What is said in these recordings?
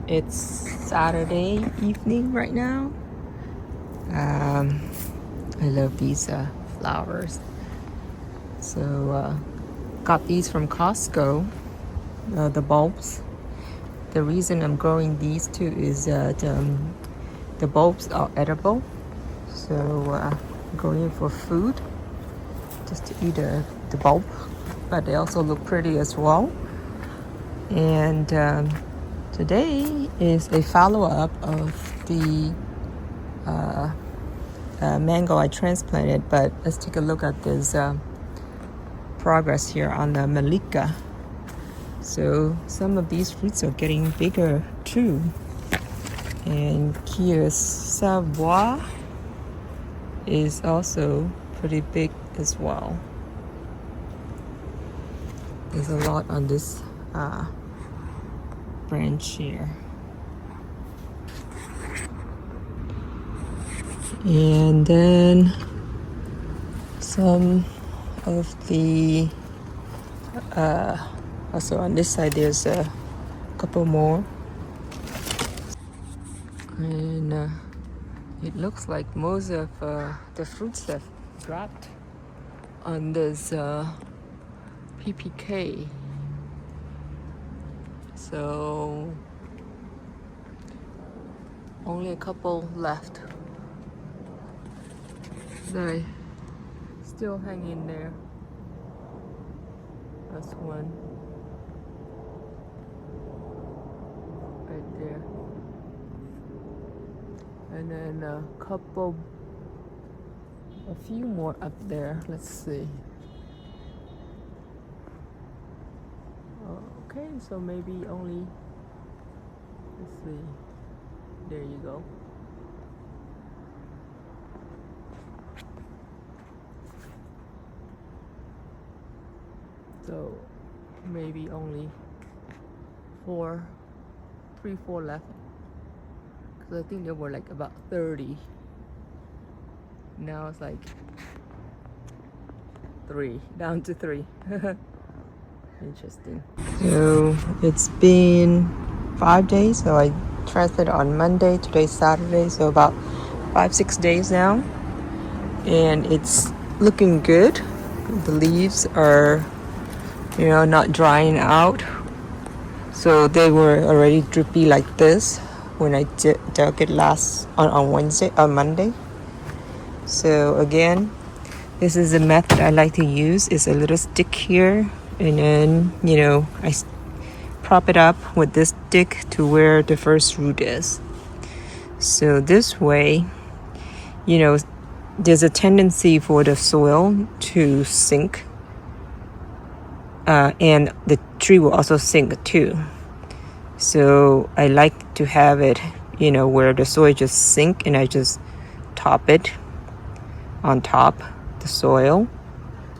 It's Saturday evening right now. I love these flowers. So got these from Costco, the bulbs. The reason I'm growing these two is that the bulbs are edible. So growing for food, just to eat the bulb. But they also look pretty as well. And today is a follow-up of the mango I transplanted, but let's take a look at this progress here on the Malika. So some of these fruits are getting bigger too. And Kia Savoie is also pretty big as well. There's a lot on this branch here. And then some of the also on this side there's a couple more, and it looks like most of the fruits have dropped on this PPK. So only a couple left. They still hang in there. That's one right there, and then a few more up there. Let's see. Okay, so maybe only, let's see, there you go. So maybe only 4 left, because I think there were like about 30. Now it's like 3, down to 3. Interesting. So it's been 5 days. So I transplanted on Monday. Today's Saturday, so about 5-6 days now, and it's looking good. The leaves are, not drying out. So they were already drippy like this when I dug it on Monday. So again, this is the method I like to use. It's a little stick here, and then I prop it up with this stick to where the first root is. So this way, there's a tendency for the soil to sink, and the tree will also sink too. So I like to have it, where the soil just sink, and I just top it on top the soil,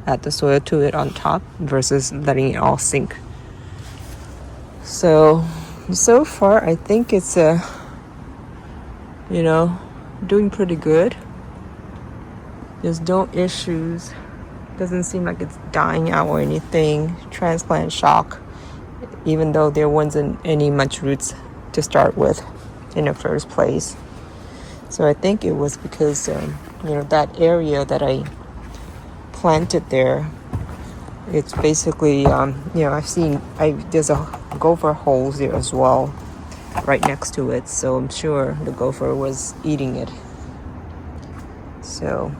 add the soil to it on top versus letting it all sink. So far I think it's doing pretty good. There's no issues. Doesn't seem like it's dying out or anything. Transplant shock, even though there wasn't any much roots to start with in the first place. So I think it was because that area that I planted there, it's basically I've seen there's a gopher holes there as well right next to it, so I'm sure the gopher was eating it. So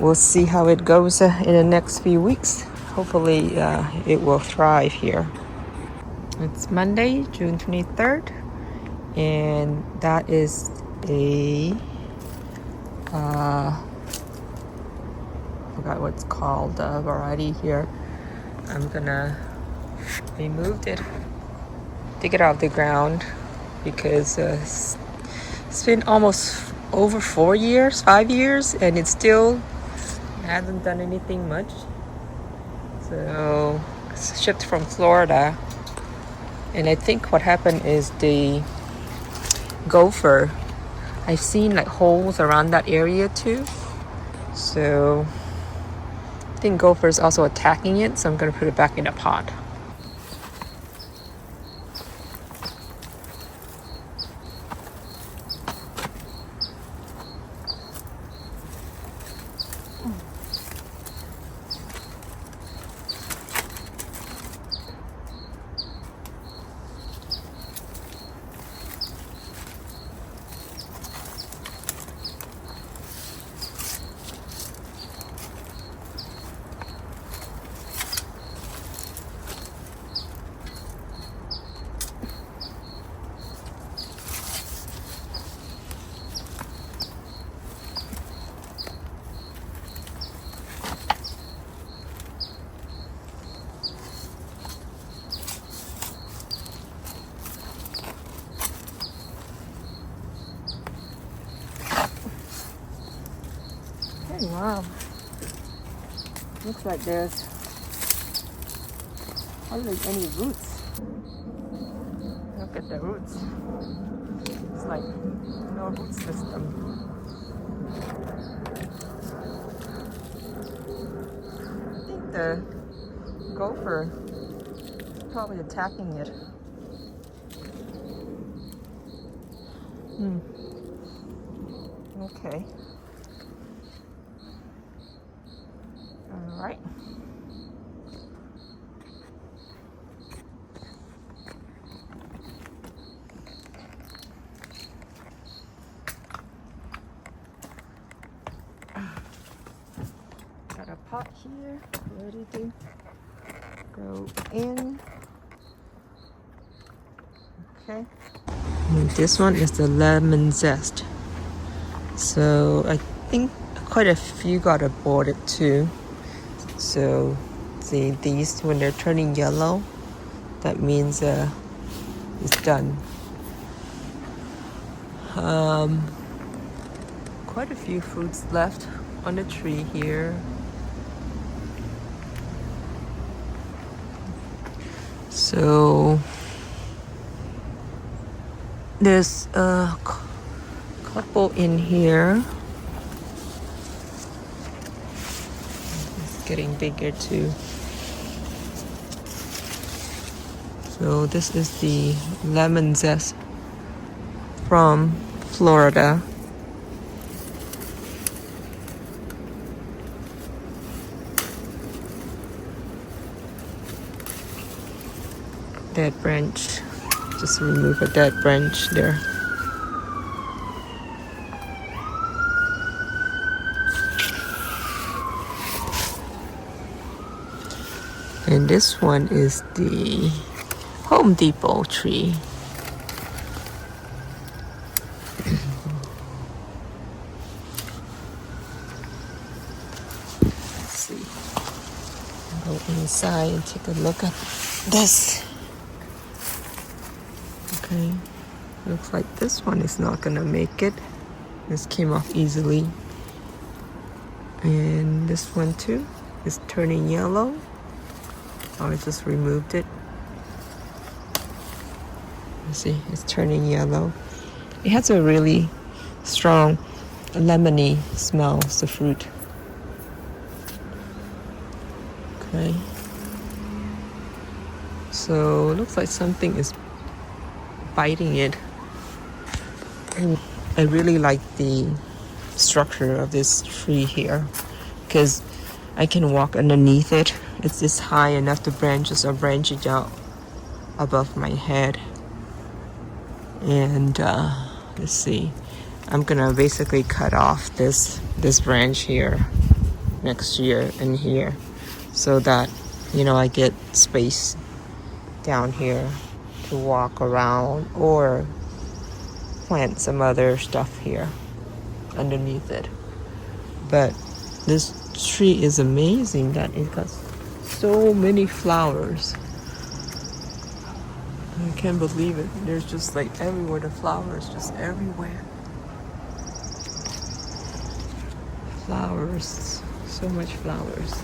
we'll see how it goes in the next few weeks. Hopefully it will thrive here. It's Monday, June 23rd, and that is a forgot what it's called, variety here. I'm gonna remove it, dig it out of the ground, because it's been almost over 5 years, and it still hasn't done anything much. So it's shipped from Florida, and I think what happened is the gopher, I've seen like holes around that area too. So I think gopher is also attacking it, so I'm gonna put it back in a pot. Oh wow. Looks like there's hardly any roots. Look at the roots. It's like no root system. I think the gopher is probably attacking it. Okay. All right. Got a pot here ready to go in. Okay. And this one is the lemon zest. So I think quite a few got aborted too. So see these, when they're turning yellow, that means it's done. Quite a few fruits left on the tree here. So there's a couple in here. It's getting bigger too. So this is the lemon zest from Florida. Dead branch. Just remove a dead branch there. And this one is the Home Depot tree. Let's see. Go inside and take a look at this. Okay, looks like this one is not gonna make it. This came off easily. And this one too is turning yellow. Oh, I just removed it. You see, it's turning yellow. It has a really strong lemony smell, the fruit. Okay. So it looks like something is biting it. And I really like the structure of this tree here because I can walk underneath it. It's just high enough, the branches are branching out above my head. And let's see, I'm gonna basically cut off this branch here next year and here so that, you know, I get space down here to walk around or plant some other stuff here underneath it. But this tree is amazing that it got so many flowers. I can't believe it. There's just like everywhere, the flowers just everywhere. Flowers, so much flowers.